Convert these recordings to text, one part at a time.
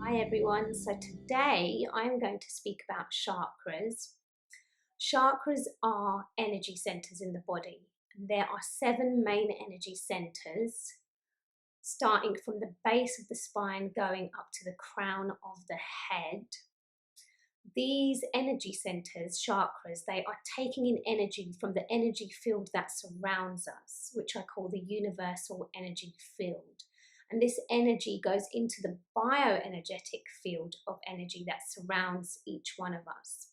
Hi everyone, so today I'm going to speak about chakras. Chakras are energy centers in the body. There are 7 main energy centers, starting from the base of the spine going up to the crown of the head. These energy centers, chakras, they are taking in energy from the energy field that surrounds us, which I call the universal energy field. And this energy goes into the bioenergetic field of energy that surrounds each one of us.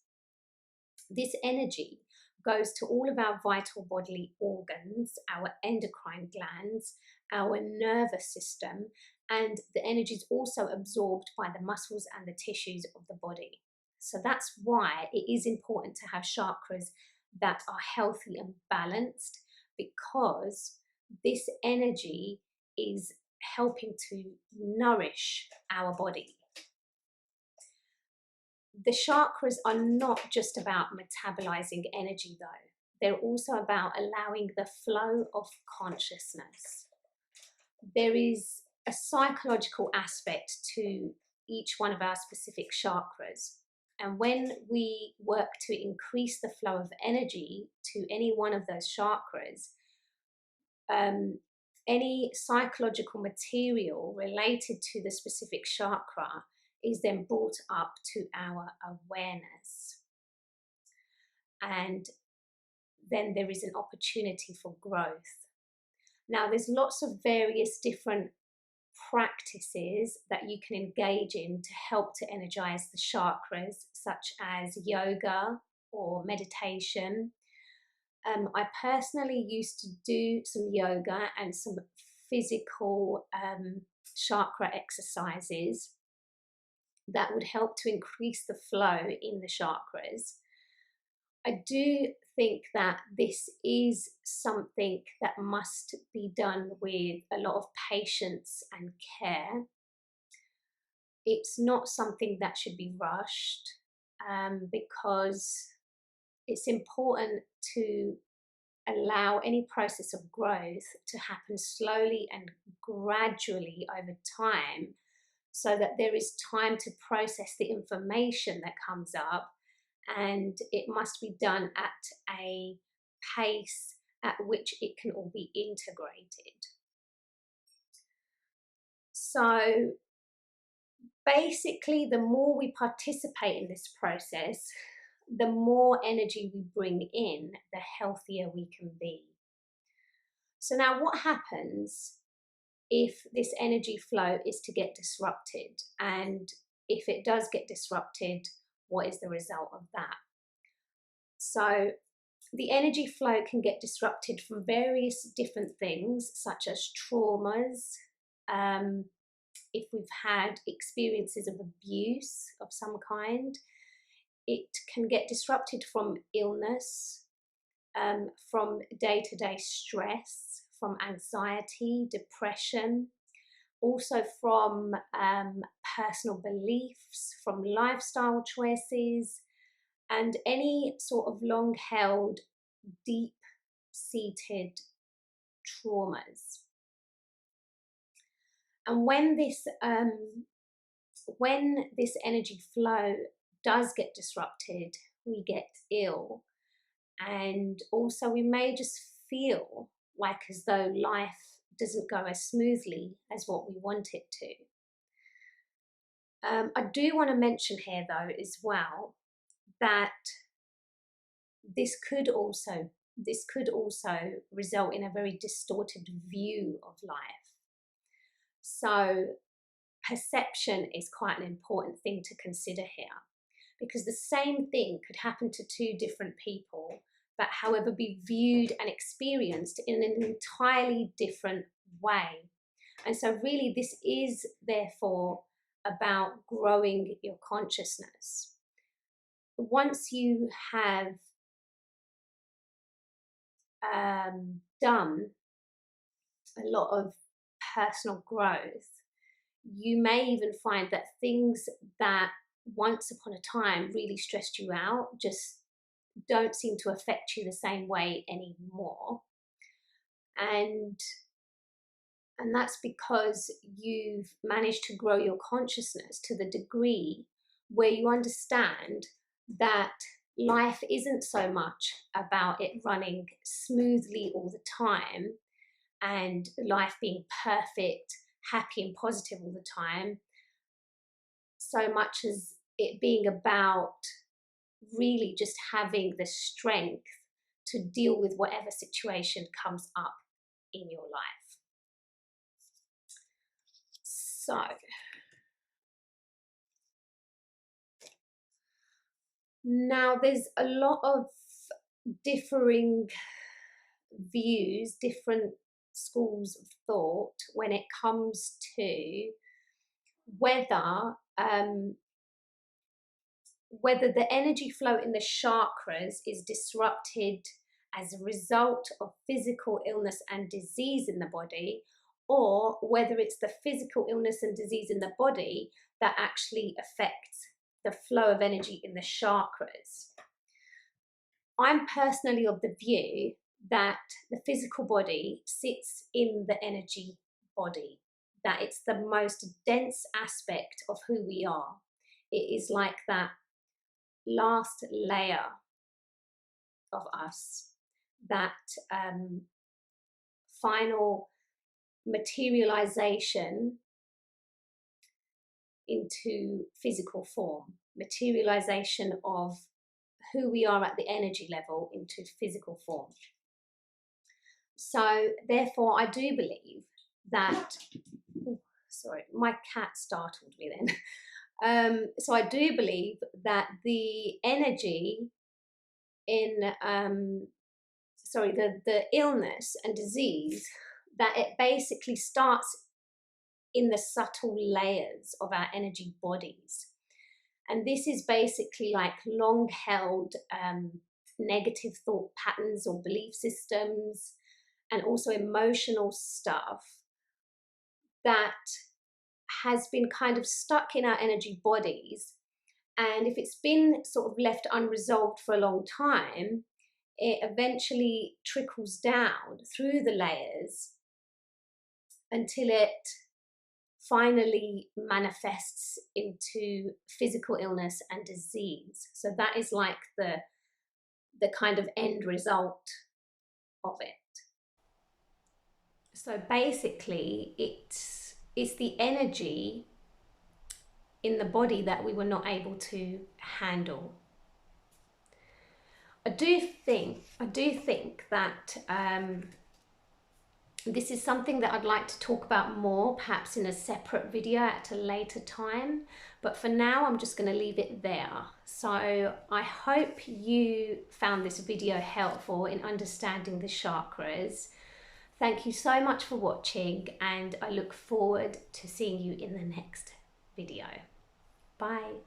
This energy goes to all of our vital bodily organs, our endocrine glands, our nervous system, and the energy is also absorbed by the muscles and the tissues of the body. So that's why it is important to have chakras that are healthy and balanced, because this energy is helping to nourish our body. The chakras are not just about metabolizing energy though. They're also about allowing the flow of consciousness. There is a psychological aspect to each one of our specific chakras. And when we work to increase the flow of energy to any one of those chakras, any psychological material related to the specific chakra is then brought up to our awareness. And then there is an opportunity for growth. Now, there's lots of various different practices that you can engage in to help to energize the chakras, such as yoga or meditation. I personally used to do some yoga and some physical chakra exercises that would help to increase the flow in the chakras. I do think that this is something that must be done with a lot of patience and care. It's not something that should be rushed, because it's important to allow any process of growth to happen slowly and gradually over time, so that there is time to process the information that comes up, and it must be done at a pace at which it can all be integrated. So basically, the more we participate in this process, the more energy we bring in, the healthier we can be. So now what happens if this energy flow is to get disrupted? And if it does get disrupted, what is the result of that? So the energy flow can get disrupted from various different things, such as traumas, if we've had experiences of abuse of some kind. It can get disrupted from illness, from day-to-day stress, from anxiety, depression, also from personal beliefs, from lifestyle choices, and any sort of long-held, deep-seated traumas. And when this energy flow does get disrupted, we get ill, and also we may just feel like as though life doesn't go as smoothly as what we want it to. I do want to mention here though as well that this could also result in a very distorted view of life. So perception is quite an important thing to consider here, because the same thing could happen to 2 different people, but however be viewed and experienced in an entirely different way. And so really this is therefore about growing your consciousness. Once you have done a lot of personal growth, you may even find that things that once upon a time really stressed you out just don't seem to affect you the same way anymore. And And that's because you've managed to grow your consciousness to the degree where you understand that life isn't so much about it running smoothly all the time and life being perfect, happy and positive all the time, so much as it being about really just having the strength to deal with whatever situation comes up in your life. So, now there's a lot of differing views, different schools of thought when it comes to whether whether the energy flow in the chakras is disrupted as a result of physical illness and disease in the body, or whether it's the physical illness and disease in the body that actually affects the flow of energy in the chakras. I'm personally of the view that the physical body sits in the energy body, that it's the most dense aspect of who we are. It is like that last layer of us, that final materialization into physical form, materialization of who we are at the energy level into physical form. So therefore I do believe that, sorry, my cat startled me then. So I do believe that the energy in, the illness and disease, that it basically starts in the subtle layers of our energy bodies. And this is basically like long held negative thought patterns or belief systems, and also emotional stuff that has been kind of stuck in our energy bodies. And if it's been sort of left unresolved for a long time, it eventually trickles down through the layers until it finally manifests into physical illness and disease. So that is like the kind of end result of it. So basically it's the energy in the body that we were not able to handle. I do think that this is something that I'd like to talk about more, perhaps in a separate video at a later time. But for now, I'm just going to leave it there. So I hope you found this video helpful in understanding the chakras. Thank you so much for watching, and I look forward to seeing you in the next video. Bye.